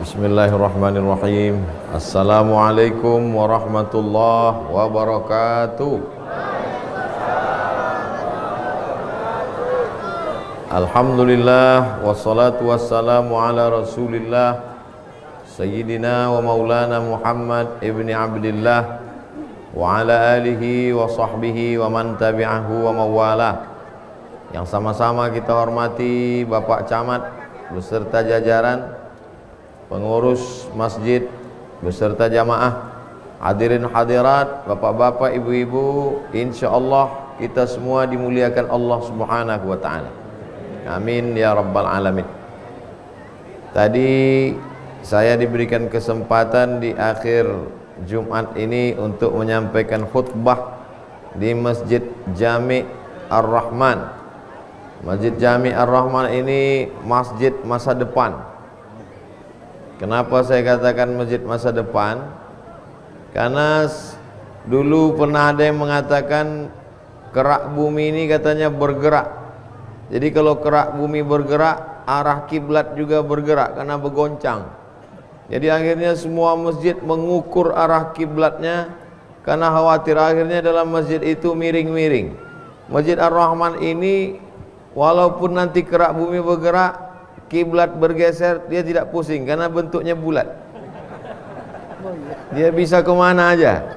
Bismillahirrahmanirrahim. Assalamualaikum warahmatullahi wabarakatuh. Alhamdulillah wassalatu wassalamu ala Rasulillah Sayyidina wa maulana Muhammad ibni Abdillah wa ala alihi wa sahbihi wa man tabi'ahu wa mawalah. Yang sama-sama kita hormati Bapak Camat beserta jajaran, pengurus masjid beserta jamaah, hadirin hadirat, bapak-bapak, ibu-ibu, insyaallah kita semua dimuliakan Allah Subhanahu wa taala. Amin ya rabbal alamin. Tadi saya diberikan kesempatan di akhir Jumat ini untuk menyampaikan khutbah di Masjid Jami' Ar-Rahman. Masjid Jami' Ar-Rahman ini masjid masa depan. Kenapa saya katakan masjid masa depan? Karena dulu pernah ada yang mengatakan kerak bumi ini katanya bergerak. Jadi kalau kerak bumi bergerak, arah kiblat juga bergerak karena bergoncang. Jadi akhirnya semua masjid mengukur arah kiblatnya karena khawatir akhirnya dalam masjid itu miring-miring. Masjid Ar-Rahman ini walaupun nanti kerak bumi bergerak, kiblat bergeser, dia tidak pusing karena bentuknya bulat. Dia bisa kemana aja.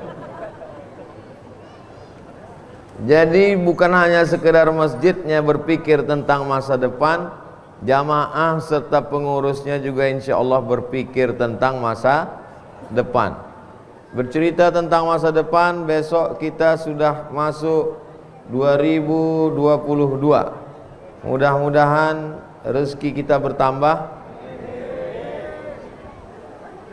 Jadi bukan hanya sekedar masjidnya berpikir tentang masa depan, jamaah serta pengurusnya juga insya Allah berpikir tentang masa depan. Bercerita tentang masa depan, besok kita sudah masuk 2022. Mudah-mudahan rezeki kita bertambah,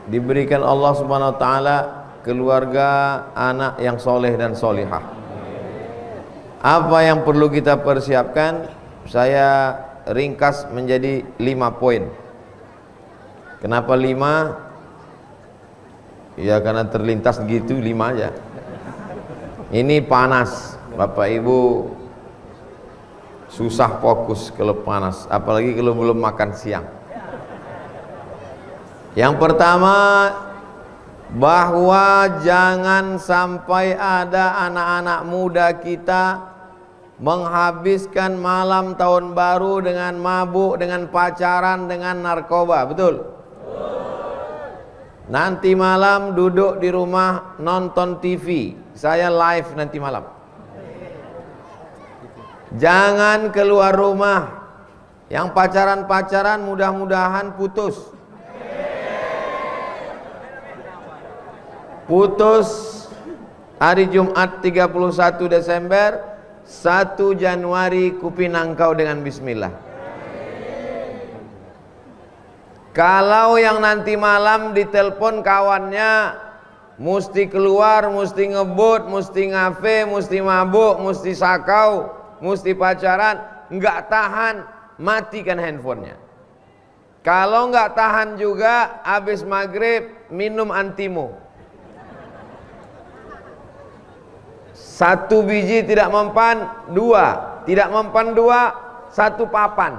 diberikan Allah Subhanahu wa taala keluarga, anak yang soleh dan solihah. Apa yang perlu kita persiapkan? Saya ringkas menjadi 5 poin. Kenapa 5? Ya karena terlintas gitu 5 aja. Ini panas, Bapak Ibu susah fokus kalau panas, apalagi kalau belum makan siang. Yang pertama, bahwa jangan sampai ada anak-anak muda kita menghabiskan malam tahun baru dengan mabuk, dengan pacaran, dengan narkoba. Betul? Nanti malam duduk di rumah nonton TV, saya live nanti malam. Jangan keluar rumah. Yang pacaran-pacaran mudah-mudahan putus. Putus hari Jumat 31 Desember, 1 Januari kupinangkau dengan bismillah. Kalau yang nanti malam ditelepon kawannya mesti keluar, mesti ngebut, mesti ngafe, mesti mabuk, mesti sakau, mesti pacaran, nggak tahan, matikan handphonenya. Kalau nggak tahan juga, habis maghrib minum antimo. 1 biji tidak mempan, 2 tidak mempan, 2 1 papan.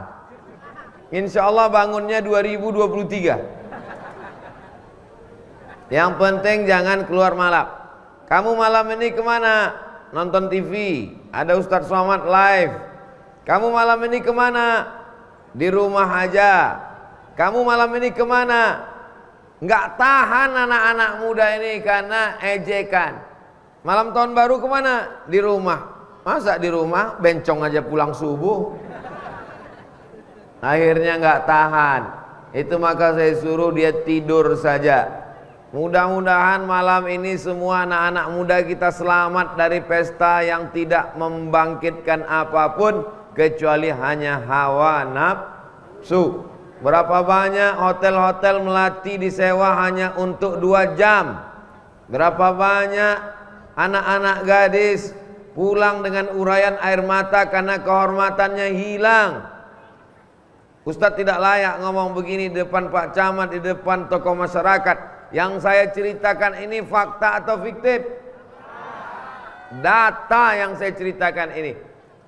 Insya Allah bangunnya 2023. Yang penting jangan keluar malam. Kamu malam ini kemana? Nonton TV, ada Ustadz Somad live. Kamu malam ini kemana? Di rumah aja. Kamu malam ini kemana? Nggak tahan anak-anak muda ini karena ejekan. Malam tahun baru kemana? Di rumah. Masa di rumah? Bencong aja pulang subuh. Akhirnya nggak tahan. Itu maka saya suruh dia tidur saja. Mudah-mudahan malam ini semua anak-anak muda kita selamat dari pesta yang tidak membangkitkan apapun kecuali hanya hawa nafsu. Berapa banyak hotel-hotel melati disewa hanya untuk 2 jam. Berapa banyak anak-anak gadis pulang dengan urayan air mata karena kehormatannya hilang. Ustadz tidak layak ngomong begini di depan Pak Camat, di depan tokoh masyarakat. Yang saya ceritakan ini fakta atau fiktif? Data yang saya ceritakan ini.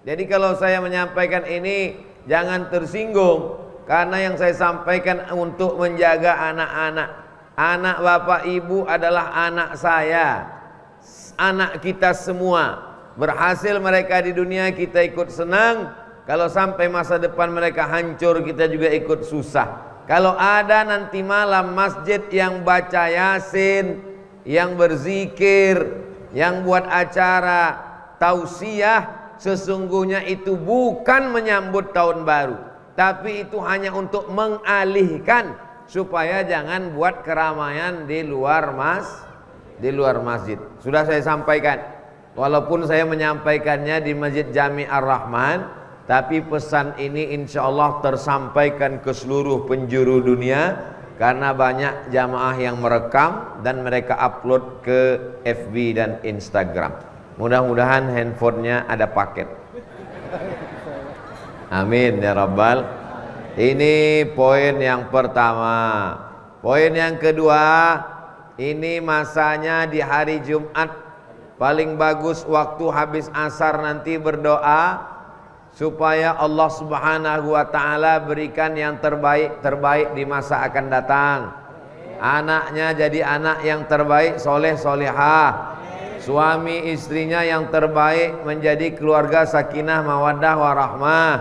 Jadi kalau saya menyampaikan ini jangan tersinggung. karena yang saya sampaikan untuk menjaga anak-anak. Anak bapak ibu adalah anak saya, anak kita semua. Berhasil mereka di dunia, kita ikut senang. Kalau sampai masa depan mereka hancur, kita juga ikut susah. Kalau ada nanti malam masjid yang baca Yasin, yang berzikir, yang buat acara tausiah, sesungguhnya itu bukan menyambut tahun baru, tapi itu hanya untuk mengalihkan supaya jangan buat keramaian di luar masjid. Sudah saya sampaikan, walaupun saya menyampaikannya di Masjid Jami Ar-Rahman, tapi pesan ini insya Allah tersampaikan ke seluruh penjuru dunia, karena banyak jamaah yang merekam dan mereka upload ke FB dan Instagram. Mudah-mudahan handphonenya ada paket. Amin ya Rabbal. Ini poin yang pertama. Poin yang kedua, ini masanya di hari Jumat. Paling bagus waktu habis asar nanti berdoa supaya Allah Subhanahu wa ta'ala berikan yang terbaik di masa akan datang. Anaknya jadi anak yang terbaik, soleh solehah. Suami istrinya yang terbaik menjadi keluarga sakinah mawaddah warahmah.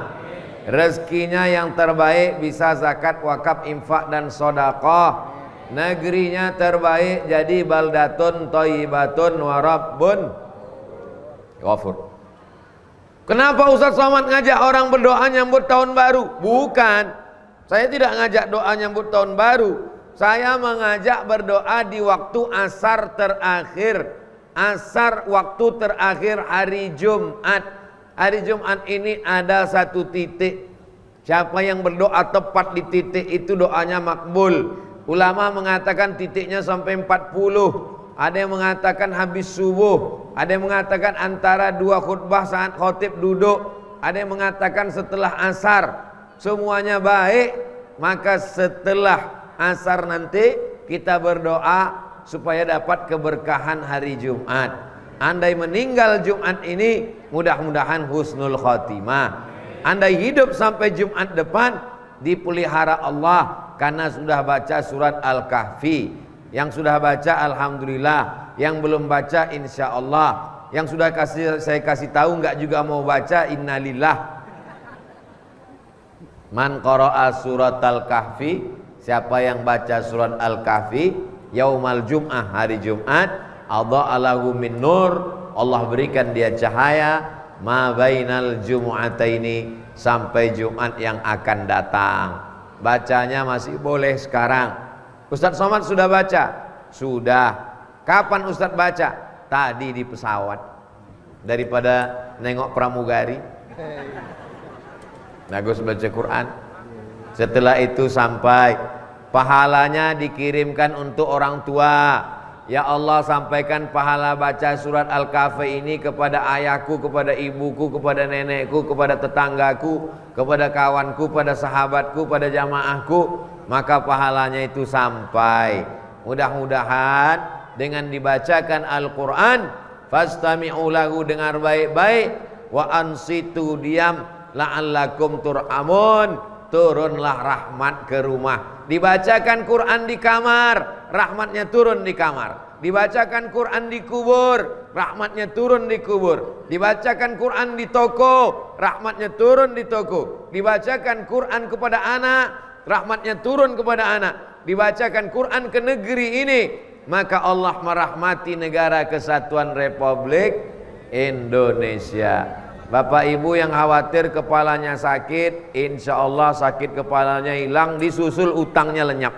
Rezekinya yang terbaik bisa zakat, wakaf, infak dan sedekah. Negerinya terbaik jadi baldatun thayyibatun wa rabbun ghafur. Kenapa Ustaz Somad ngajak orang berdoa nyambut tahun baru? Bukan, saya tidak ngajak doa nyambut tahun baru. Saya mengajak berdoa di waktu asar terakhir. Asar waktu terakhir hari Jumat. Hari Jumat ini ada satu titik. Siapa yang berdoa tepat di titik itu doanya makbul. Ulama mengatakan titiknya sampai 40. Ada yang mengatakan habis subuh. Ada yang mengatakan antara dua khutbah saat khotib duduk. Ada yang mengatakan setelah asar. Semuanya baik. Maka setelah asar nanti kita berdoa supaya dapat keberkahan hari Jumat. Andai meninggal Jumat ini, mudah-mudahan husnul khotimah. Andai hidup sampai Jumat depan, dipelihara Allah karena sudah baca surat Al-Kahfi. Yang sudah baca alhamdulillah, yang belum baca insya Allah, yang sudah saya kasih tahu nggak juga mau baca innalillah. Man qara'a surat Al-Kahfi, siapa yang baca surat Al-Kahfi yaumal jum'ah, hari Jumat, adha'alahu min nur, Allah berikan dia cahaya ma bainal jumu'ataini, sampai Jumat yang akan datang. Bacanya masih boleh sekarang. Ustaz Somad sudah baca? Sudah. Kapan Ustaz baca? Tadi di pesawat. Daripada nengok pramugari, bagus baca Quran. Setelah itu sampai pahalanya dikirimkan untuk orang tua. Ya Allah, sampaikan pahala baca surat Al-Kahfi ini kepada ayahku, kepada ibuku, kepada nenekku, kepada tetanggaku, kepada kawanku, pada sahabatku, pada jamaahku. Maka pahalanya itu sampai. Mudah-mudahan dengan dibacakan Al-Quran, fastami'u lahu, dengar baik-baik, wa ansitu, diam, la'allakum turhamun, turunlah rahmat ke rumah. Dibacakan Quran di kamar, rahmatnya turun di kamar. Dibacakan Quran di kubur, rahmatnya turun di kubur. Dibacakan Quran di toko, rahmatnya turun di toko. Dibacakan Quran kepada anak, rahmatnya turun kepada anak. Dibacakan Quran ke negeri ini, maka Allah merahmati negara kesatuan Republik Indonesia. Bapak ibu yang khawatir kepalanya sakit, insya Allah sakit kepalanya hilang, disusul utangnya lenyap.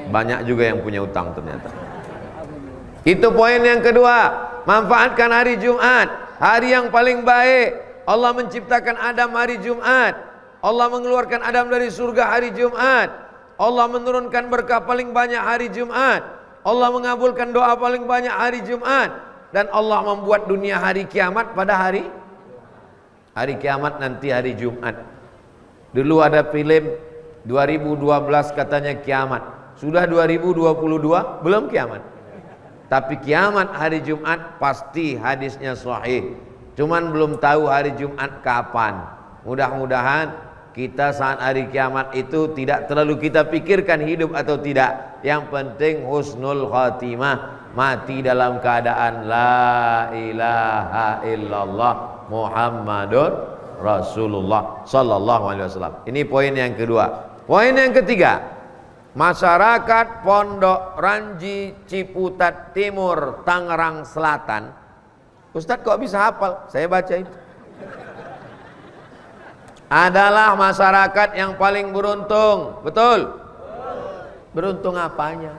Banyak juga yang punya utang ternyata. Itu poin yang kedua. Manfaatkan hari Jumat, hari yang paling baik. Allah menciptakan Adam hari Jumat. Allah mengeluarkan Adam dari surga hari Jumat. Allah menurunkan berkah paling banyak hari Jumat. Allah mengabulkan doa paling banyak hari Jumat. Dan Allah membuat dunia hari kiamat pada hari kiamat nanti hari Jumat. Dulu ada film 2012 katanya kiamat. Sudah 2022 belum kiamat. Tapi kiamat hari Jumat pasti, hadisnya sahih. Cuman belum tahu hari Jumat kapan. Mudah-mudahan kita saat hari kiamat itu tidak terlalu kita pikirkan hidup atau tidak. Yang penting husnul khatimah, mati dalam keadaan la ilaha illallah Muhammadun Rasulullah sallallahu alaihi wasallam. Ini poin yang kedua. Poin yang ketiga, masyarakat Pondok Ranji, Ciputat Timur, Tangerang Selatan. Ustadz kok bisa hafal? Saya baca itu. Adalah masyarakat yang paling beruntung. Betul? Beruntung apanya?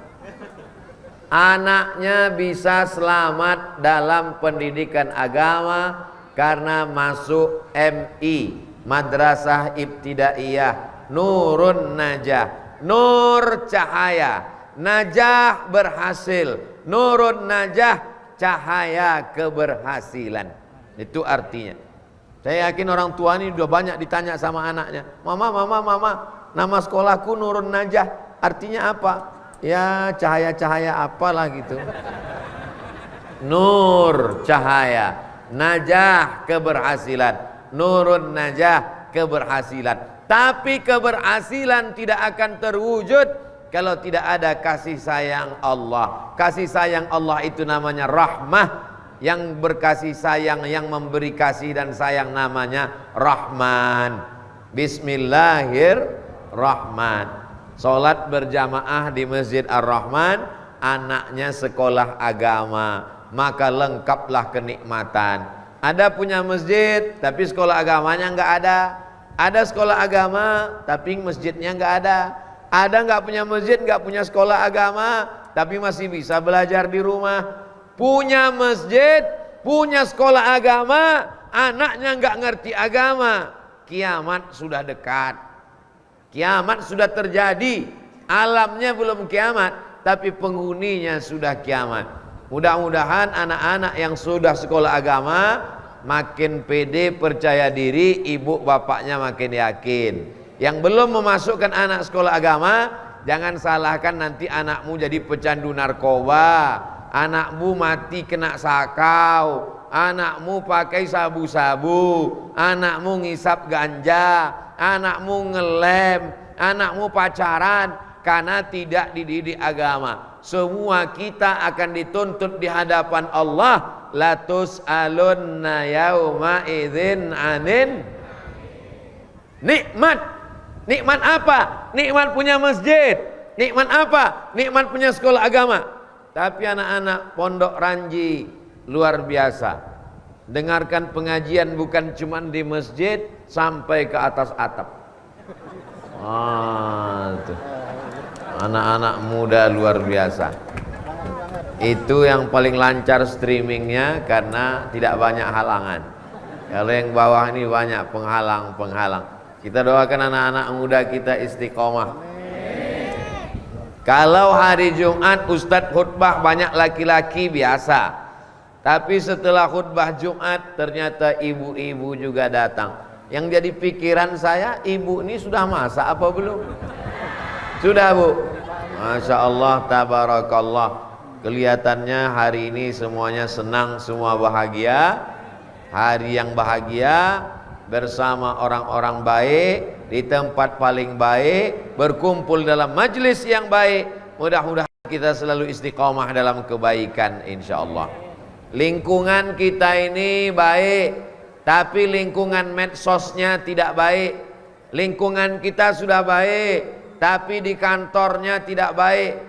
Anaknya bisa selamat dalam pendidikan agama karena masuk MI, Madrasah Ibtidaiyah Nurun Najah. Nur cahaya, najah berhasil, nurun najah cahaya keberhasilan. Itu artinya. Saya yakin orang tua ini sudah banyak ditanya sama anaknya, mama, nama sekolahku Nurun Najah, artinya apa? Ya cahaya-cahaya apalah gitu. Nur cahaya, najah keberhasilan, Nurun Najah keberhasilan. Tapi keberhasilan tidak akan terwujud kalau tidak ada kasih sayang Allah. Kasih sayang Allah itu namanya rahmah. Yang berkasih sayang, yang memberi kasih dan sayang namanya Rahman. Bismillahirrahman. Salat berjamaah di Masjid Ar-Rahman, anaknya sekolah agama, maka lengkaplah kenikmatan. Ada punya masjid tapi sekolah agamanya enggak ada. Ada sekolah agama tapi masjidnya enggak ada. Ada enggak punya masjid, enggak punya sekolah agama tapi masih bisa belajar di rumah. Punya masjid, punya sekolah agama, anaknya enggak ngerti agama. Kiamat sudah dekat. Kiamat sudah terjadi. Alamnya belum kiamat, tapi penghuninya sudah kiamat. Mudah-mudahan anak-anak yang sudah sekolah agama makin pede, percaya diri, ibu bapaknya makin yakin. Yang belum memasukkan anak sekolah agama, jangan salahkan nanti anakmu jadi pecandu narkoba, anakmu mati kena sakau, anakmu pakai sabu-sabu, anakmu ngisap ganja, anakmu ngelem, anakmu pacaran karena tidak dididik agama. Semua kita akan dituntut di hadapan Allah. Latus alunna yauma idzin anin nikmat. Nikmat apa? Nikmat punya masjid. Nikmat apa? Nikmat punya sekolah agama. Tapi anak-anak Pondok Ranji luar biasa. Dengarkan pengajian bukan cuma di masjid, sampai ke atas atap. Anak-anak muda luar biasa. Itu yang paling lancar streamingnya karena tidak banyak halangan. Kalau yang bawah ini banyak penghalang-penghalang. Kita doakan anak-anak muda kita istiqomah. Kalau hari Jumat Ustadz khutbah banyak laki-laki biasa. Tapi setelah khutbah Jumat ternyata ibu-ibu juga datang. Yang jadi pikiran saya, ibu ini sudah masak apa belum? Sudah Bu? Masya Allah, tabarakallah. Kelihatannya hari ini semuanya senang, semua bahagia. Hari yang bahagia bersama orang-orang baik, di tempat paling baik, berkumpul dalam majlis yang baik. Mudah-mudahan kita selalu istiqomah dalam kebaikan insyaallah. Lingkungan kita ini baik, tapi lingkungan medsosnya tidak baik. Lingkungan kita sudah baik, tapi di kantornya tidak baik.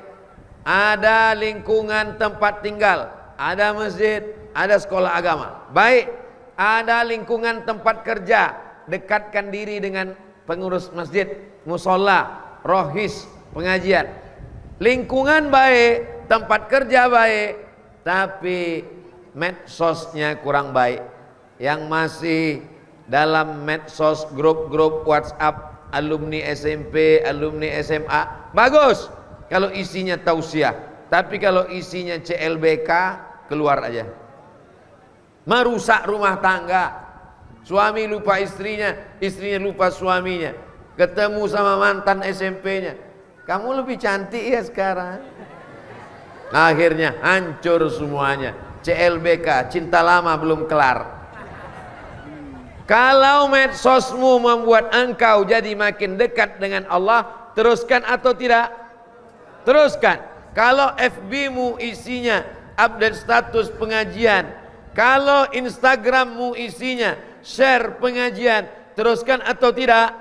Ada lingkungan tempat tinggal, ada masjid, ada sekolah agama, baik. Ada lingkungan tempat kerja, dekatkan diri dengan pengurus masjid, musola, rohis, pengajian. Lingkungan baik, tempat kerja baik, tapi medsosnya kurang baik. Yang masih dalam medsos, grup-grup WhatsApp alumni SMP, alumni SMA, bagus kalau isinya tausiah. Tapi kalau isinya CLBK, keluar aja. Merusak rumah tangga. Suami lupa istrinya, istrinya lupa suaminya. Ketemu sama mantan SMP-nya. Kamu lebih cantik ya sekarang. Akhirnya hancur semuanya. CLBK, cinta lama belum kelar. Kalau medsosmu membuat engkau jadi makin dekat dengan Allah, teruskan atau tidak? Teruskan. Kalau FB-mu isinya update status pengajian, kalau Instagram-mu isinya share pengajian, teruskan atau tidak?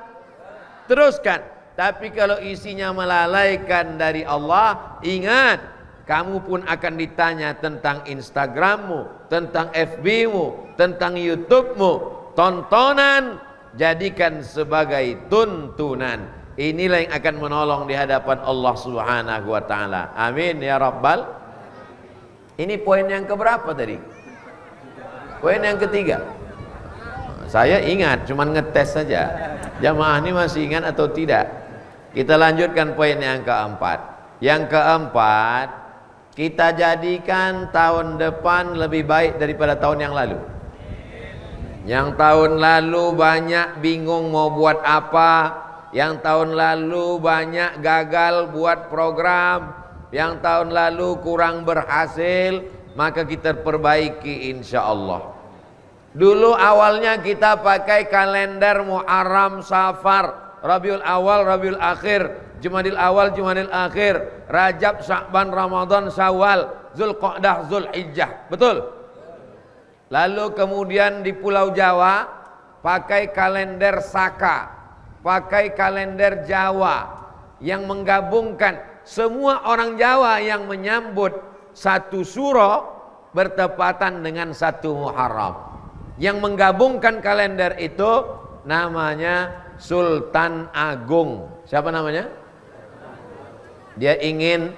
Teruskan. Tapi kalau isinya melalaikan dari Allah, ingat, kamu pun akan ditanya tentang Instagram-mu, tentang FB-mu, tentang YouTube-mu. Tontonan jadikan sebagai tuntunan. Inilah yang akan menolong di hadapan Allah Subhanahu wa taala. Amin ya rabbal. Ini poin yang keberapa tadi? Poin yang ketiga. Saya ingat, cuman ngetes saja. Jamaah ini masih ingat atau tidak? Kita lanjutkan poin yang keempat. Yang keempat, kita jadikan tahun depan lebih baik daripada tahun yang lalu. Yang tahun lalu banyak bingung mau buat apa, yang tahun lalu banyak gagal buat program, yang tahun lalu kurang berhasil, maka kita perbaiki insya Allah. Dulu awalnya kita pakai kalender Muharram, Safar, Rabiul Awal, Rabiul Akhir, Jumadil Awal, Jumadil Akhir, Rajab, Sya'ban, Ramadan, Syawal, Zulqa'dah, Zulhijjah. Betul? Lalu kemudian di Pulau Jawa pakai kalender Saka, pakai kalender Jawa yang menggabungkan semua orang Jawa yang menyambut satu Suro bertepatan dengan satu Muharram. Yang menggabungkan kalender itu namanya Sultan Agung. Siapa namanya? Dia ingin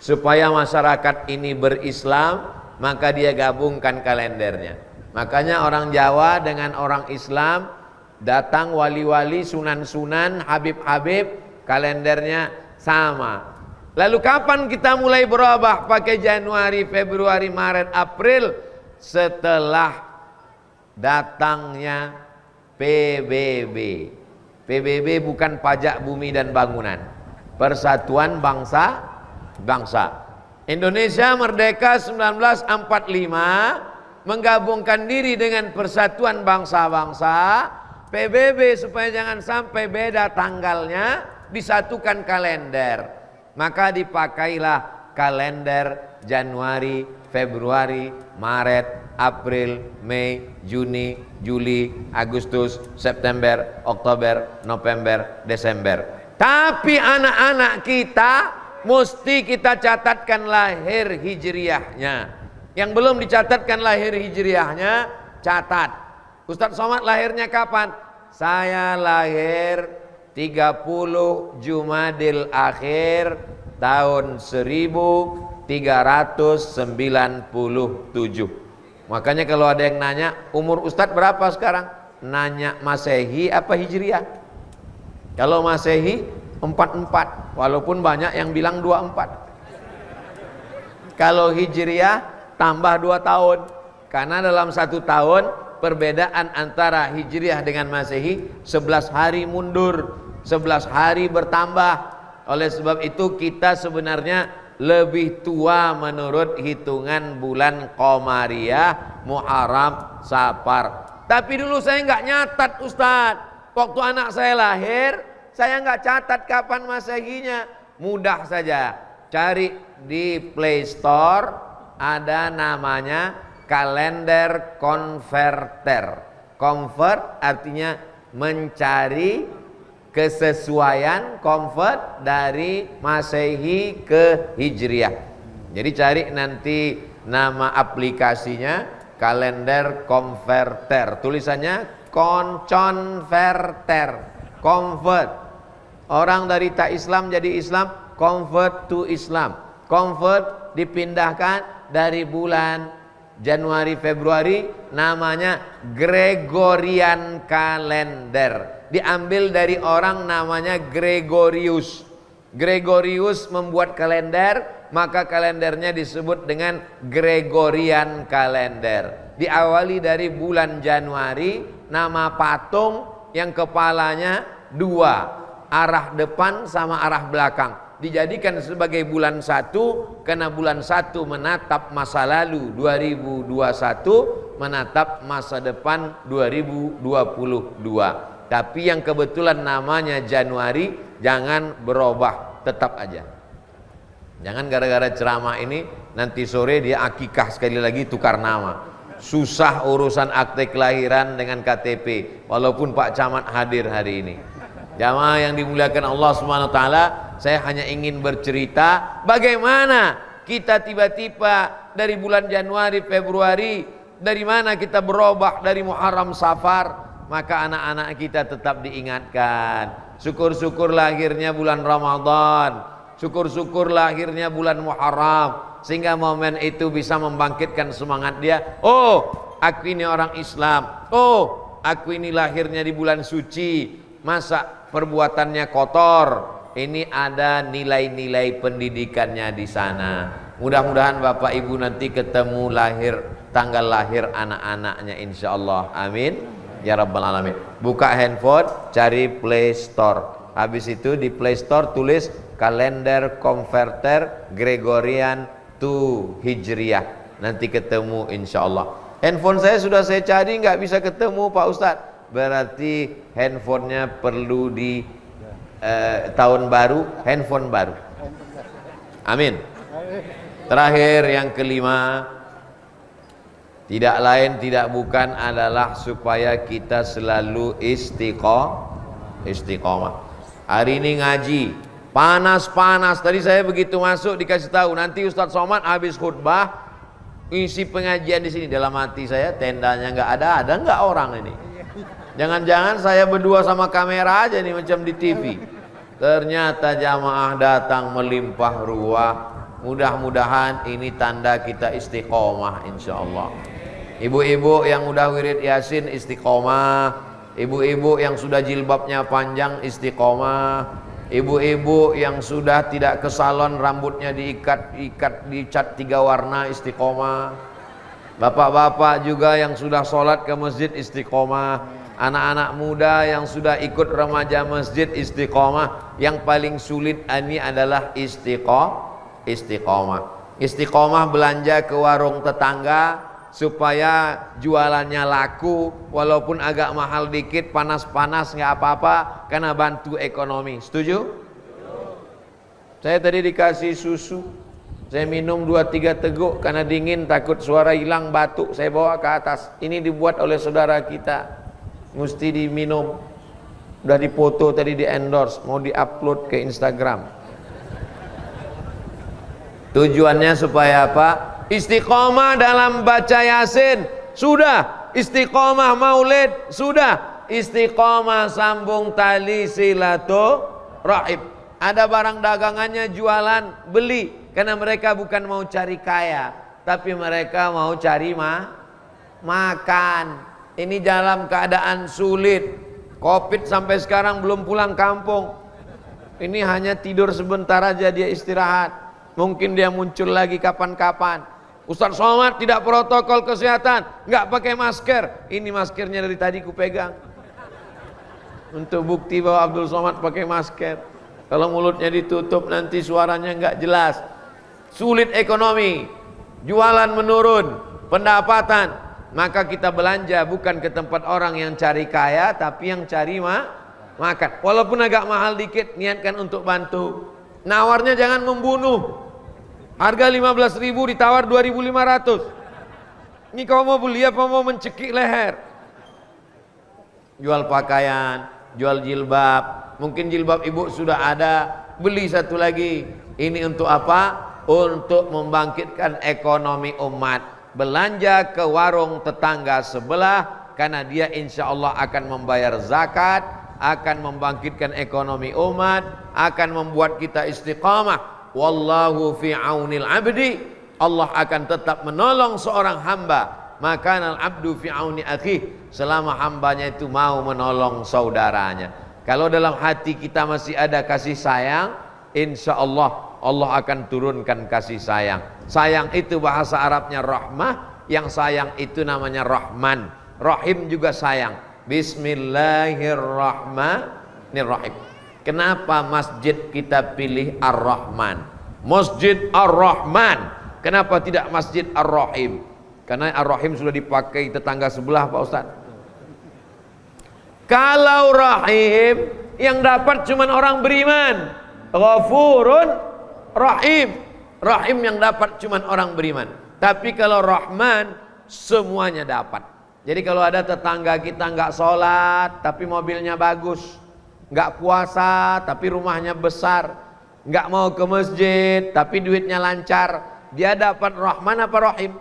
supaya masyarakat ini berislam, maka dia gabungkan kalendernya. Makanya orang Jawa dengan orang Islam datang wali-wali, sunan-sunan, habib-habib, kalendernya sama. Lalu kapan kita mulai berubah pakai Januari, Februari, Maret, April? Setelah datangnya PBB. PBB bukan pajak bumi dan bangunan, Persatuan Bangsa. Indonesia merdeka 1945, menggabungkan diri dengan Persatuan Bangsa-Bangsa. PBB supaya jangan sampai beda tanggalnya, disatukan kalender. Maka dipakailah kalender Januari, Februari, Maret, April, Mei, Juni, Juli, Agustus, September, Oktober, November, Desember. Tapi anak-anak kita mesti kita catatkan lahir hijriahnya. Yang belum dicatatkan lahir hijriahnya, catat. Ustadz Somad lahirnya kapan? Saya lahir 30 Jumadil Akhir tahun 1397. Makanya kalau ada yang nanya, umur Ustadz berapa sekarang? Nanya Masehi apa Hijriah? Kalau Masehi 44, walaupun banyak yang bilang 24. Kalau Hijriah tambah 2 tahun, karena dalam 1 tahun perbedaan antara Hijriah dengan Masehi 11 hari mundur, 11 hari bertambah. Oleh sebab itu kita sebenarnya lebih tua menurut hitungan bulan Qamariyah, Muharram, Safar. Tapi dulu saya nggak nyatat Ustadz. Waktu anak saya lahir, saya nggak catat kapan Masehinya. Mudah saja, cari di Play Store, ada namanya kalender converter. Convert artinya mencari kesesuaian, convert dari Masehi ke Hijriah. Jadi cari nanti nama aplikasinya kalender converter. Tulisannya converter, convert. Orang dari tak Islam jadi Islam, convert to Islam. Convert dipindahkan dari bulan Januari Februari, namanya Gregorian kalender. Diambil dari orang namanya Gregorius. Gregorius membuat kalender, maka kalendernya disebut dengan Gregorian kalender. Diawali dari bulan Januari, nama patung yang kepalanya 2, arah depan sama arah belakang. Dijadikan sebagai bulan 1 karena bulan 1 menatap masa lalu 2021, menatap masa depan 2022. Tapi yang kebetulan namanya Januari, jangan berubah, tetap aja. Jangan gara-gara ceramah ini nanti sore dia akikah sekali lagi tukar nama. Susah urusan akte kelahiran dengan KTP, walaupun Pak Camat hadir hari ini. Jamaah yang dimuliakan Allah Subhanahu wa taala, saya hanya ingin bercerita bagaimana kita tiba-tiba dari bulan Januari, Februari, dari mana kita berubah dari Muharram, Safar. Maka anak-anak kita tetap diingatkan. Syukur-syukur lahirnya bulan Ramadan, syukur-syukur lahirnya bulan Muharram, sehingga momen itu bisa membangkitkan semangat dia. Oh, aku ini orang Islam. Oh, aku ini lahirnya di bulan suci. Masa perbuatannya kotor? Ini ada nilai-nilai pendidikannya di sana. Mudah-mudahan Bapak Ibu nanti ketemu tanggal lahir anak-anaknya, insya Allah. Amin ya rabbal alamin. Buka handphone, cari Play Store. Habis itu di Play Store tulis kalender converter Gregorian to Hijriyah. Nanti ketemu insya Allah. Handphone saya sudah saya cari nggak bisa ketemu Pak Ustadz. Berarti handphonenya perlu di tahun baru, handphone baru. Amin. Terakhir yang kelima, tidak lain tidak bukan adalah supaya kita selalu istiqomah. Hari ini ngaji panas-panas. Tadi saya begitu masuk dikasih tahu nanti Ustadz Somad habis khutbah isi pengajian di sini. Dalam hati saya, tendanya nggak ada nggak orang ini? Jangan-jangan saya berdua sama kamera aja nih macam di TV. Ternyata jamaah datang melimpah ruah. Mudah-mudahan ini tanda kita istiqomah insya Allah. Ibu-ibu yang udah wirid Yasin istiqomah, ibu-ibu yang sudah jilbabnya panjang istiqomah, ibu-ibu yang sudah tidak ke salon rambutnya diikat dicat 3 warna istiqomah, bapak-bapak juga yang sudah sholat ke masjid istiqomah, anak-anak muda yang sudah ikut remaja masjid istiqomah. Yang paling sulit ini adalah istiqomah. Istiqomah belanja ke warung tetangga supaya jualannya laku, walaupun agak mahal dikit, panas-panas nggak apa-apa, karena bantu ekonomi. Setuju? Saya tadi dikasih susu, saya minum 2-3 teguk karena dingin, takut suara hilang, batuk, saya bawa ke atas. Ini dibuat oleh saudara kita, mesti diminum. Udah dipoto tadi, di endorse, mau diupload ke Instagram. Tujuannya supaya apa? Istiqomah dalam baca Yasin sudah, istiqomah maulid sudah, istiqomah sambung tali silaturahim. Ada barang dagangannya jualan, beli, karena mereka bukan mau cari kaya, tapi mereka mau cari makan. Ini dalam keadaan sulit, Covid sampai sekarang belum pulang kampung. Ini hanya tidur sebentar aja dia istirahat. Mungkin dia muncul lagi kapan-kapan. Ustadz Somad tidak protokol kesehatan, nggak pakai masker. Ini maskernya dari tadi kupegang untuk bukti bahwa Abdul Somad pakai masker. Kalau mulutnya ditutup nanti suaranya nggak jelas. Sulit ekonomi, jualan menurun, pendapatan. Maka kita belanja bukan ke tempat orang yang cari kaya, tapi yang cari makan. Walaupun agak mahal dikit, niatkan untuk bantu. Nawarnya jangan membunuh. Harga 15.000 ditawar 2.500. Ini kau mau beli apa mau mencekik leher? Jual pakaian, jual jilbab. Mungkin jilbab ibu sudah ada, beli satu lagi. Ini untuk apa? Untuk membangkitkan ekonomi umat. Belanja ke warung tetangga sebelah, karena dia insya Allah akan membayar zakat, akan membangkitkan ekonomi umat, akan membuat kita istiqamah. Wallahu fi aunil abdi, Allah akan tetap menolong seorang hamba. Maka al abdu fi auni akhi, selama hambanya itu mau menolong saudaranya. Kalau dalam hati kita masih ada kasih sayang, insya Allah Allah akan turunkan kasih sayang. Sayang itu bahasa Arabnya rahmah, yang sayang itu namanya rahman. Rahim juga sayang. Bismillahirrahmanirrahim. Kenapa masjid kita pilih Ar-Rahman? Masjid Ar-Rahman. Kenapa tidak Masjid Ar-Rahim? Karena Ar-Rahim sudah dipakai tetangga sebelah Pak Ustaz. Kalau Rahim yang dapat cuma orang beriman. Ghafurun Rahim. Rahim yang dapat cuma orang beriman. Tapi kalau Rahman semuanya dapat. Jadi kalau ada tetangga kita nggak sholat tapi mobilnya bagus, nggak puasa tapi rumahnya besar, nggak mau ke masjid tapi duitnya lancar, dia dapat Rahman apa Rahim?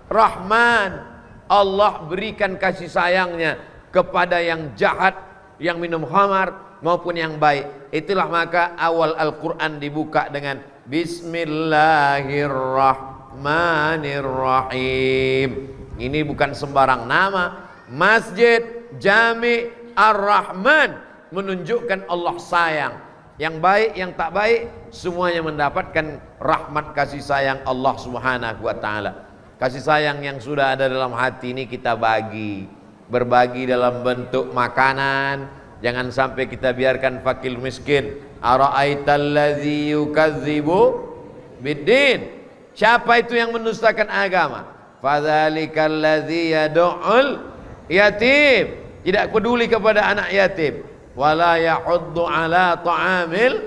Rahman. Allah berikan kasih sayangnya kepada yang jahat, yang minum khamar maupun yang baik. Itulah maka awal Al-Quran dibuka dengan Bismillahirrahmanirrahim. Ini bukan sembarang nama. Masjid Jami Ar-Rahman menunjukkan Allah sayang. Yang baik, yang tak baik, semuanya mendapatkan rahmat kasih sayang Allah Subhanahu wa ta'ala. Kasih sayang yang sudah ada dalam hati ini kita bagi. Berbagi dalam bentuk makanan. Jangan sampai kita biarkan fakir miskin. Ara'aitallazi yukadzibu biddin. Siapa itu yang mendustakan agama? Fadzalikallazi yad'ul yatim. Tidak peduli kepada anak yatim. Wala yahuddu ala ta'amil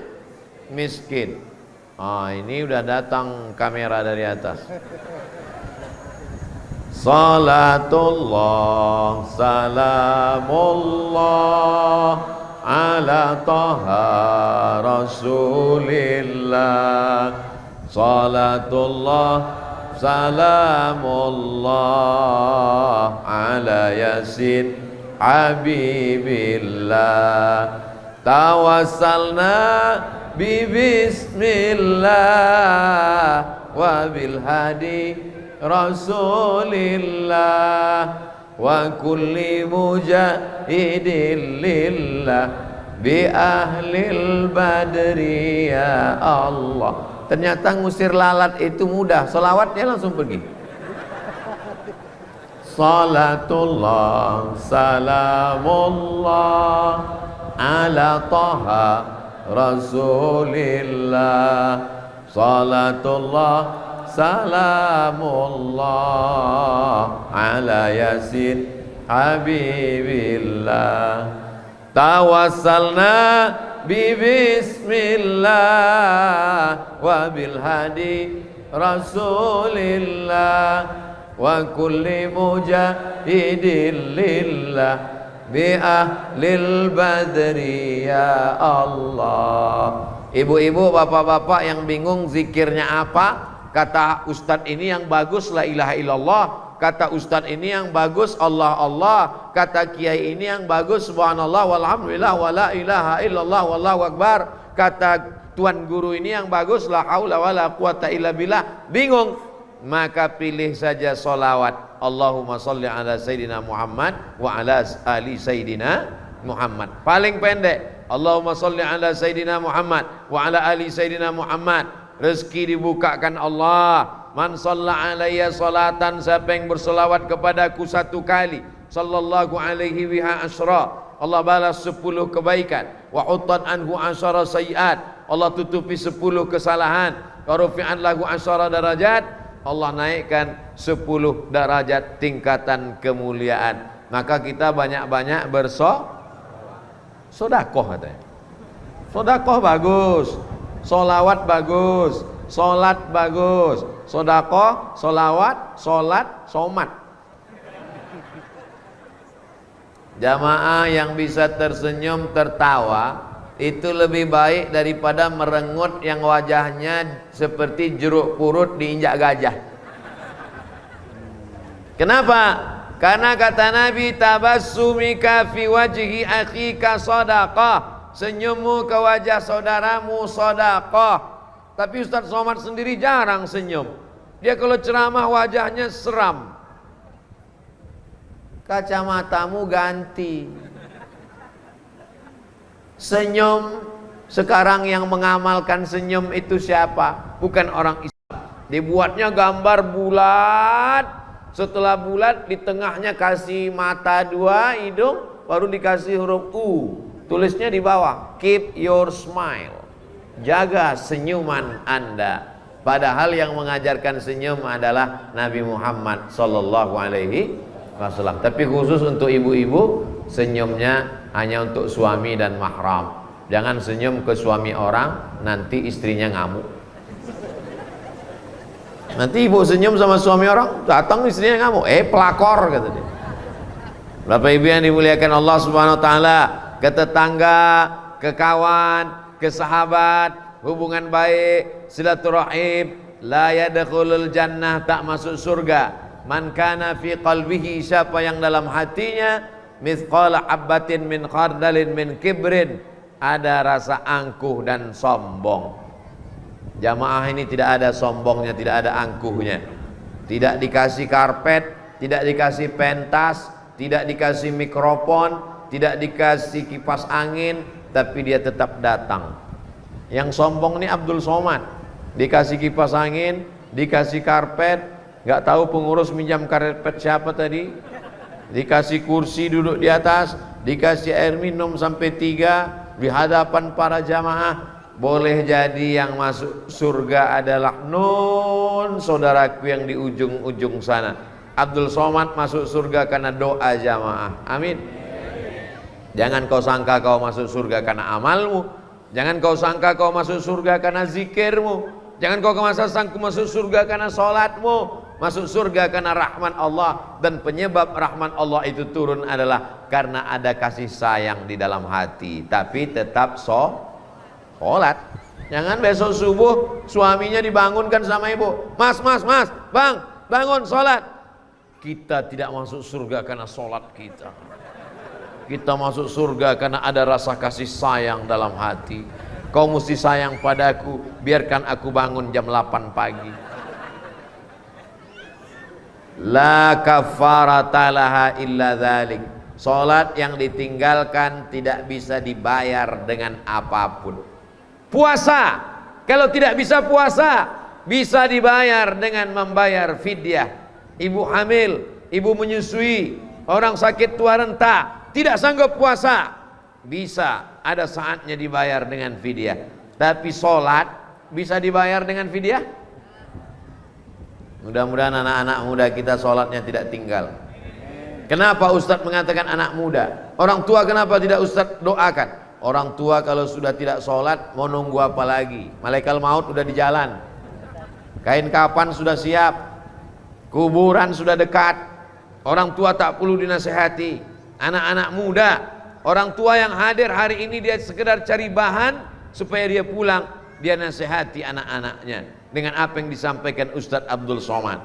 miskin. Ini udah datang kamera dari atas. Salatullah salamullah ala taha rasulillah. Salatullah salamullah ala yasin habibillah. Tawassalna bi bismillah wa bil hadi Rasulillah wa kulli mujahidin lillah bi ahlil badri ya Allah. Ternyata ngusir lalat itu mudah, selawatnya langsung pergi. Salatullah salamullah ala taha Rasulillah. Salatullah salamullah ala yasin habibillah. Tawassalna bi bismillah wa bil hadi rasulillah wa kulli mujahidin lillah bi ahlil badri ya Allah. Ibu-ibu, bapak-bapak yang bingung zikirnya apa? Kata ustadz ini yang bagus la ilaha illallah, kata ustadz ini yang bagus Allah Allah, kata kiai ini yang bagus subhanallah walhamdulillah wala ilaha illallah wallahu akbar, kata tuan guru ini yang bagus la haula wala quwata illa billah. Bingung? Maka pilih saja solawat Allahumma salli ala sayyidina Muhammad wa ala ali sayyidina Muhammad. Paling pendek Allahumma salli ala sayyidina Muhammad wa ala ali sayyidina Muhammad. Rezeki dibukakan Allah. Man shalla alayya salatan, siapa yang berselawat kepadaku satu kali, sallallahu alaihi wa asyra, Allah balas 10 kebaikan. Wa huttat anhu asyara sayiat, Allah tutupi 10 kesalahan. Wa rufi'an lahu asyara darajat, Allah naikkan 10 derajat tingkatan kemuliaan. Maka kita banyak-banyak bersodakoh katanya. Sodakoh bagus, solawat bagus, solat bagus, sodakoh, solawat, solat, somat. Jamaah yang bisa tersenyum tertawa itu lebih baik daripada merengut yang wajahnya seperti jeruk purut diinjak gajah. Kenapa? Karena kata Nabi, tabassumika fi wajhi akhika sadaqah. Senyummu ke wajah saudaramu sedekah. Tapi Ustaz Somad sendiri jarang senyum. Dia kalau ceramah wajahnya seram. Kacamatamu ganti. Senyum. Sekarang yang mengamalkan senyum itu siapa? Bukan orang Islam. Dibuatnya gambar bulat. Setelah bulat di tengahnya kasih mata 2, hidung, baru dikasih huruf U. Tulisnya di bawah, keep your smile, jaga senyuman Anda. Padahal yang mengajarkan senyum adalah Nabi Muhammad sallallahu alaihi wasallam. Tapi khusus untuk ibu-ibu, senyumnya hanya untuk suami dan mahram. Jangan senyum ke suami orang, nanti istrinya ngamuk. Nanti ibu senyum sama suami orang, datang istrinya ngamuk. Pelakor, kata dia. Bapak Ibu yang dimuliakan Allah Subhanahu wa taala, ke tetangga, ke kawan, ke sahabat, hubungan baik, silaturahim, la yadkhulul jannah, tak masuk surga. Man kana fi qalbihi, siapa yang dalam hatinya mithqala habbatin min khardalin min kibrin, ada rasa angkuh dan sombong. Jamaah ini tidak ada sombongnya, tidak ada angkuhnya. Tidak dikasih karpet, tidak dikasih pentas, tidak dikasih mikrofon, tidak dikasih kipas angin, tapi dia tetap datang. Yang sombong ini Abdul Somad, dikasih kipas angin, dikasih karpet, nggak tahu pengurus minjam karpet siapa tadi, dikasih kursi duduk di atas, dikasih air minum sampai 3 di hadapan para jamaah. Boleh jadi yang masuk surga adalah nun saudaraku yang di ujung-ujung sana. Abdul Somad masuk surga karena doa jamaah. Amin. Jangan kau sangka kau masuk surga karena amalmu. Jangan kau sangka kau masuk surga karena zikirmu. Jangan kau sangka masuk surga karena sholatmu. Masuk surga karena rahman Allah. Dan penyebab rahman Allah itu turun adalah karena ada kasih sayang di dalam hati. Tapi tetap sholat. Jangan besok subuh suaminya dibangunkan sama ibu, mas, bang, bangun sholat. Kita tidak masuk surga karena sholat kita. Kita masuk surga karena ada rasa kasih sayang dalam hati. Kau mesti sayang padaku, biarkan aku bangun jam 8 pagi. La kafarata laha illa dzalik. Sholat yang ditinggalkan tidak bisa dibayar dengan apapun. Puasa, kalau tidak bisa puasa, bisa dibayar dengan membayar fidyah. Ibu hamil, ibu menyusui, orang sakit tua renta, tidak sanggup puasa, bisa ada saatnya dibayar dengan fidyah. Tapi sholat bisa dibayar dengan fidyah? Mudah-mudahan anak-anak muda kita sholatnya tidak tinggal. Kenapa Ustadz mengatakan anak muda? Orang tua kenapa tidak Ustadz doakan? Orang tua kalau sudah tidak sholat mau nunggu apa lagi? Malaikat maut sudah di jalan, kain kapan sudah siap, kuburan sudah dekat. Orang tua tak perlu dinasehati. Anak-anak muda, orang tua yang hadir hari ini dia sekedar cari bahan supaya dia pulang, dia nasihati anak-anaknya dengan apa yang disampaikan Ustadz Abdul Somad.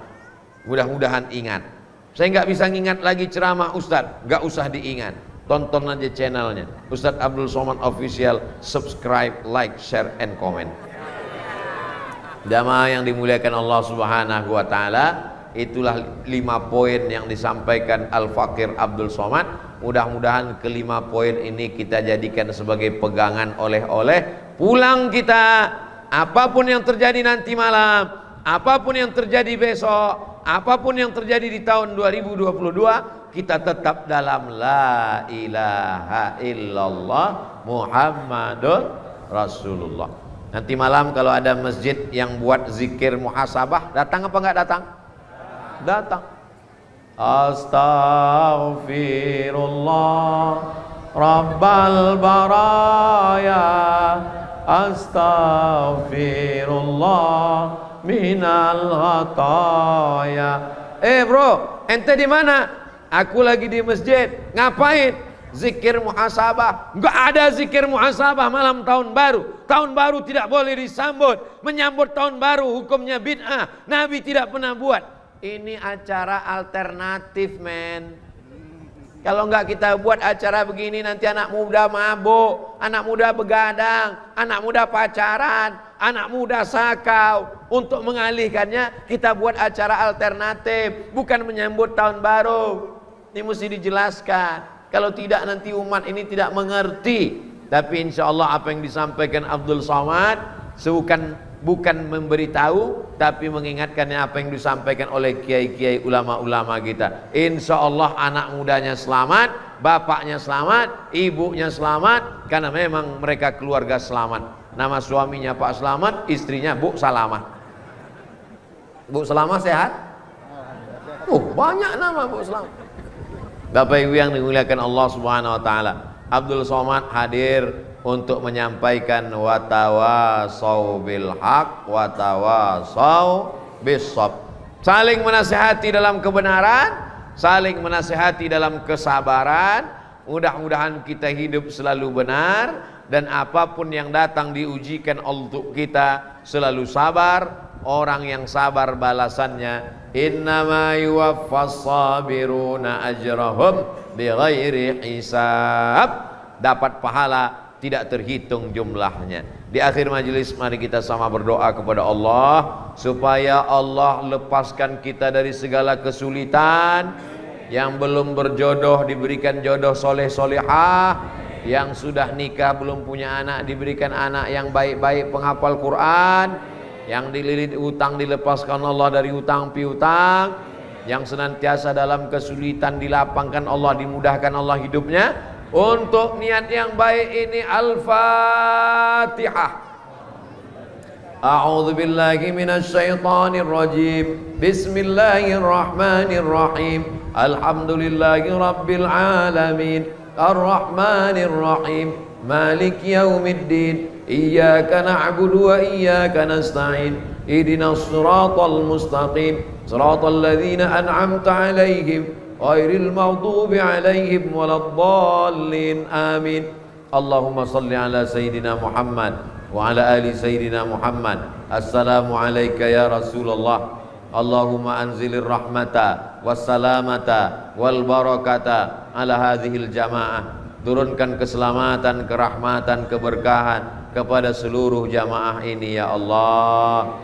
Mudah-mudahan ingat. Saya nggak bisa ngingat lagi ceramah Ustadz, nggak usah diingat. Tonton aja channelnya Ustadz Abdul Somad Official, subscribe, like, share, and comment. Jamaah yang dimuliakan Allah Subhanahu wa taala, itulah 5 poin yang disampaikan Al-Fakir Abdul Somad. Mudah-mudahan ke-5 poin ini kita jadikan sebagai pegangan oleh-oleh pulang kita. Apapun yang terjadi nanti malam, apapun yang terjadi besok, apapun yang terjadi di tahun 2022, kita tetap dalam la ilaha illallah Muhammadur Rasulullah. Nanti malam kalau ada masjid yang buat zikir muhasabah, datang apa enggak datang? Datang. Astaghfirullah Rabbal baraya, astaghfirullah minal khataya. Bro, ente di mana? Aku lagi di masjid. Ngapain? Zikir muhasabah. Enggak ada zikir muhasabah malam tahun baru. Tahun baru tidak boleh disambut. Menyambut tahun baru hukumnya bid'ah. Nabi tidak pernah buat. Ini acara alternatif, men. Kalau enggak kita buat acara begini, nanti anak muda mabuk, anak muda begadang, anak muda pacaran, anak muda sakau. Untuk mengalihkannya kita buat acara alternatif, bukan menyambut tahun baru. Ini mesti dijelaskan. Kalau tidak nanti umat ini tidak mengerti. Tapi insya Allah apa yang disampaikan Abdul Somad bukan memberitahu, tapi mengingatkannya apa yang disampaikan oleh kiai-kiai ulama-ulama kita. Insya Allah anak mudanya selamat, bapaknya selamat, ibunya selamat, karena memang mereka keluarga selamat. Nama suaminya Pak Selamat, istrinya Bu Salamat. Bu Selama sehat? Oh, banyak nama Bu Selama. Bapak Ibu yang dimuliakan Allah Subhanahu wa taala, Abdul Somad hadir untuk menyampaikan watawasau bil haq watawasau bis sabr. Saling menasihati dalam kebenaran, saling menasihati dalam kesabaran. Mudah-mudahan kita hidup selalu benar, dan apapun yang datang diujikan untuk kita selalu sabar. Orang yang sabar balasannya innama yuwaffas sabiruna ajrahum bighairi hisab, dapat pahala tidak terhitung jumlahnya. Di akhir majelis mari kita sama berdoa kepada Allah supaya Allah lepaskan kita dari segala kesulitan. Yang belum berjodoh diberikan jodoh soleh solehah, yang sudah nikah belum punya anak diberikan anak yang baik-baik penghafal Quran, yang dililit utang dilepaskan Allah dari utang piutang, yang senantiasa dalam kesulitan dilapangkan Allah, dimudahkan Allah hidupnya. Untuk niat yang baik ini Al-Fatihah. A'udzu billahi minasy syaithanir rajim. Bismillahirrahmanirrahim. Alhamdulillahi rabbil alamin. Ar-Rahmanir Rahim. Maliki yaumiddin. Iyyaka na'budu wa iyyaka nasta'in. Ihdinas siratal mustaqim. Siratal ladzina an'amta 'alaihim ghairil maghdubi 'alaihim waladdallin. Amin. Allahumma shalli ala sayyidina Muhammad wa ala ali sayyidina Muhammad. Assalamu alayka ya Rasulullah. Allahumma anzilir rahmata wassalamata wal barakata ala hadhil jamaah. Turunkan keselamatan, kerahmatan, keberkahan kepada seluruh jamaah ini ya Allah.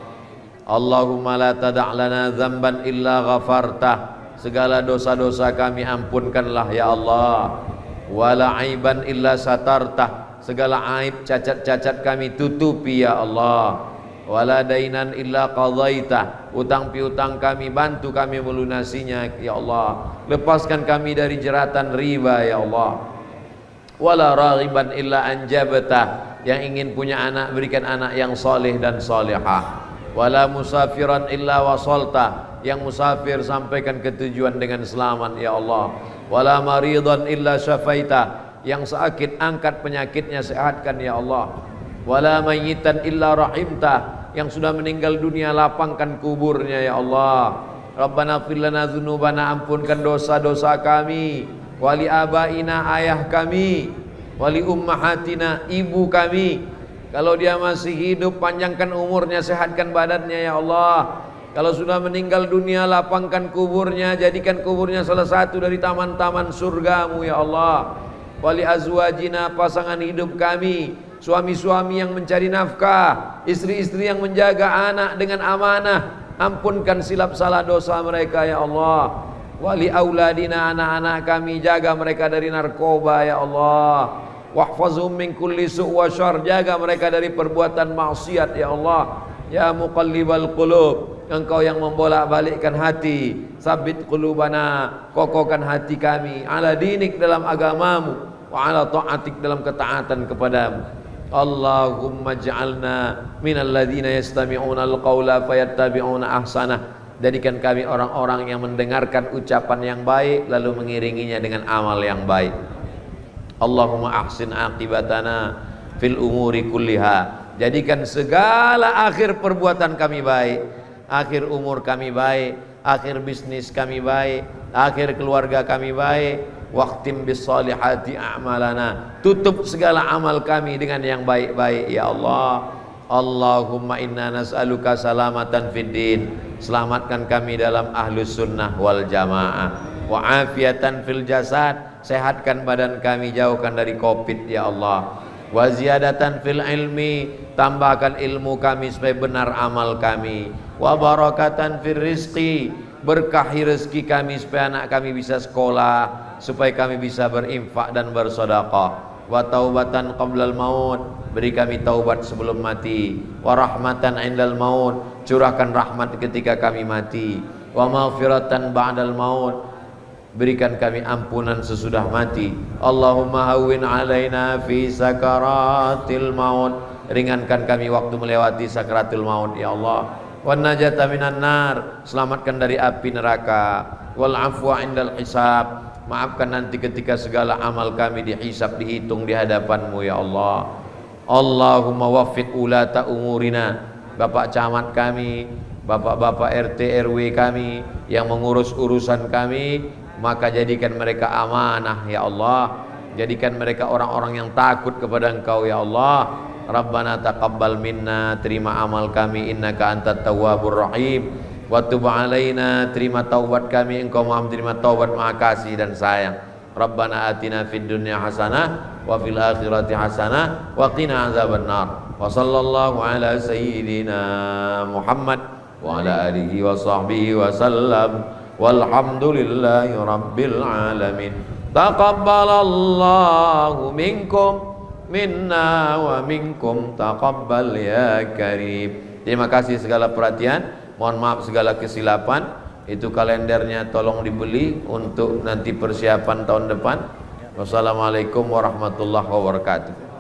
Allahumma la tada' lana dzamban illa ghafartah. Segala dosa-dosa kami ampunkanlah ya Allah. Wala aiban illa satartah. Segala aib cacat-cacat kami tutupi ya Allah. Wala dainan illa qadaitah. Utang piutang kami bantu kami melunasinya ya Allah. Lepaskan kami dari jeratan riba ya Allah. Wala raghiban illa anjabtah. Yang ingin punya anak berikan anak yang soleh dan solehah. Wala musafiran illa wasalta. Yang musafir sampaikan ke tujuan dengan selamat ya Allah. Wala maridan illa syafaita. Yang sakit angkat penyakitnya, sehatkan ya Allah. Wala mayyitan illa rahimta. Yang sudah meninggal dunia lapangkan kuburnya ya Allah. Rabbana fir lana dzunubana, ampunkan dosa-dosa kami. Wali abaina, ayah kami. Wali ummahatina, ibu kami. Kalau dia masih hidup panjangkan umurnya, sehatkan badannya ya Allah. Kalau sudah meninggal dunia lapangkan kuburnya, jadikan kuburnya salah satu dari taman-taman surgamu ya Allah. Wali azwajina, pasangan hidup kami, suami-suami yang mencari nafkah, istri-istri yang menjaga anak dengan amanah, ampunkan silap salah dosa mereka ya Allah. Wali auladina, anak-anak kami, jaga mereka dari narkoba ya Allah. Wahfazhum min kulli su' wa syarr, jaga mereka dari perbuatan maksiat ya Allah. Ya muqallibal qulub, Engkau yang membolak-balikkan hati, sabit qulubana, kokohkan hati kami, ala dinik, dalam agamamu, wa ala ta'atik, dalam ketaatan kepadamu. Allahumma ja'alna minal ladzina yastami'una al-qawla fayattabi'una ahsanah. Jadikan kami orang-orang yang mendengarkan ucapan yang baik lalu mengiringinya dengan amal yang baik. Allahumma ahsin aqibatana fil umuri kulliha. Jadikan segala akhir perbuatan kami baik, akhir umur kami baik, akhir bisnis kami baik, akhir keluarga kami baik. Waqtim bis salihati a'malana, tutup segala amal kami dengan yang baik-baik ya Allah. Allahumma inna nas'aluka salamatan fid din, selamatkan kami dalam ahlus sunnah wal jamaah. Wa afiatan fil jasad, sehatkan badan kami, jauhkan dari covid ya Allah. Wa ziyadatan fil ilmi, tambahkan ilmu kami supaya benar amal kami. Wa barakatan fil rizqi, berkahi rezeki kami supaya anak kami bisa sekolah, supaya kami bisa berinfak dan bersedekah. Wa taubatan qablal maut, beri kami taubat sebelum mati. Wa rahmatan indal maut, curahkan rahmat ketika kami mati. Wa maghfiratan ba'dal maut, berikan kami ampunan sesudah mati. Allahumma hawwin alaina fi sakaratil maut, ringankan kami waktu melewati sakaratul maut ya Allah. wan najata minan nar, selamatkan dari api neraka, wal afwa indal hisab, maafkan nanti ketika segala amal kami dihisab, dihitung di hadapan-Mu ya Allah. Allahumma waffiq ulata umurina, bapak camat kami, bapak-bapak RT RW kami yang mengurus urusan kami, maka jadikan mereka amanah ya Allah, jadikan mereka orang-orang yang takut kepada Engkau ya Allah. Rabbana taqabbal minna, terima amal kami, innaka antat tawwabur rahim, wa tub alaina, terima taubat kami, Engkau Maha menerima taubat, Maha kasih dan sayang. Rabbana atina fid dunya hasanah wa fil akhirati hasanah wa qina azabannar. Wa sallallahu ala sayyidina Muhammad wa ala alihi wa sahbihi wa sallam, walhamdulillahi rabbil alamin. Taqabbalallahu minkum minna wa minkum taqabbal ya karim. Terima kasih segala perhatian, mohon maaf segala kesilapan. Itu kalendernya tolong dibeli untuk nanti persiapan tahun depan. Wassalamualaikum warahmatullahi wabarakatuh.